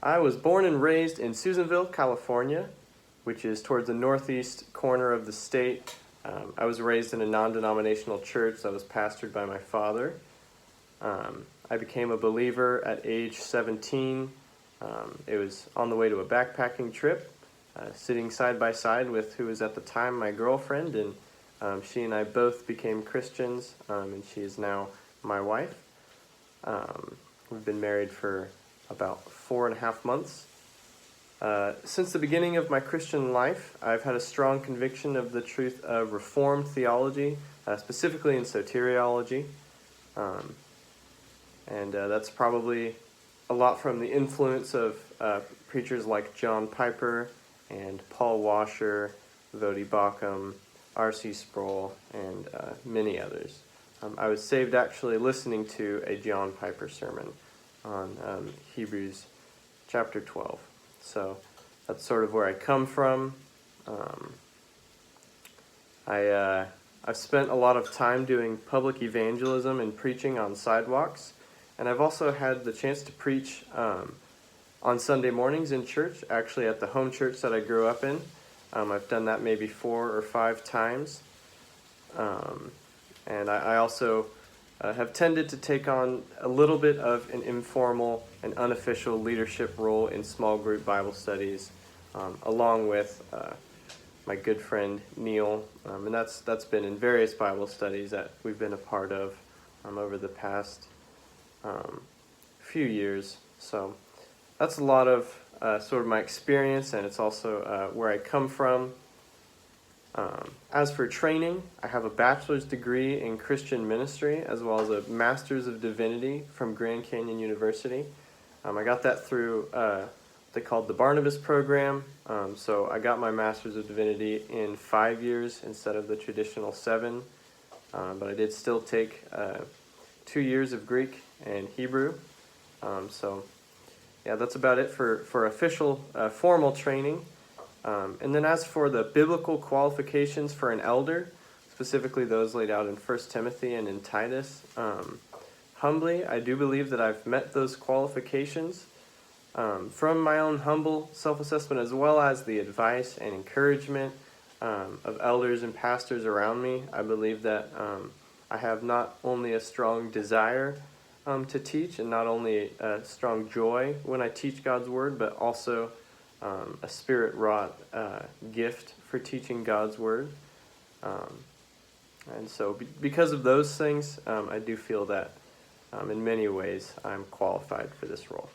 I was born and raised in Susanville, California, which is towards the northeast corner of the state. I was raised in a non-denominational church that was pastored by my father. I became a believer at age 17. It was on the way to a backpacking trip, sitting side by side with who was at the time my girlfriend, and she and I both became Christians, and she is now my wife. We've been married for about 4.5 months. Since the beginning of my Christian life, I've had a strong conviction of the truth of Reformed theology, specifically in soteriology. That's probably a lot from the influence of preachers like John Piper and Paul Washer, Vodi Bakum, R.C. Sproul, and many others. I was saved actually listening to a John Piper sermon on Hebrews chapter 12. So that's sort of where I come from. I've spent a lot of time doing public evangelism and preaching on sidewalks, and I've also had the chance to preach on Sunday mornings in church, actually at the home church that I grew up in. I've done that maybe 4 or 5 times. And I also have tended to take on a little bit of an informal and unofficial leadership role in small group Bible studies, along with my good friend Neil, and that's been in various Bible studies that we've been a part of over the past few years. So that's a lot of sort of my experience, and it's also where I come from. As for training, I have a bachelor's degree in Christian ministry as well as a master's of divinity from Grand Canyon University. I got that through they called the Barnabas program. So I got my master's of divinity in 5 years instead of the traditional 7. But I did still take 2 years of Greek and Hebrew. So yeah, that's about it for official formal training. And then as for the biblical qualifications for an elder, specifically those laid out in 1 Timothy and in Titus, humbly, I do believe that I've met those qualifications from my own humble self-assessment, as well as the advice and encouragement of elders and pastors around me. I believe that I have not only a strong desire to teach, and not only a strong joy when I teach God's Word, but also a spirit-wrought gift for teaching God's Word. And so because of those things, I do feel that in many ways I'm qualified for this role.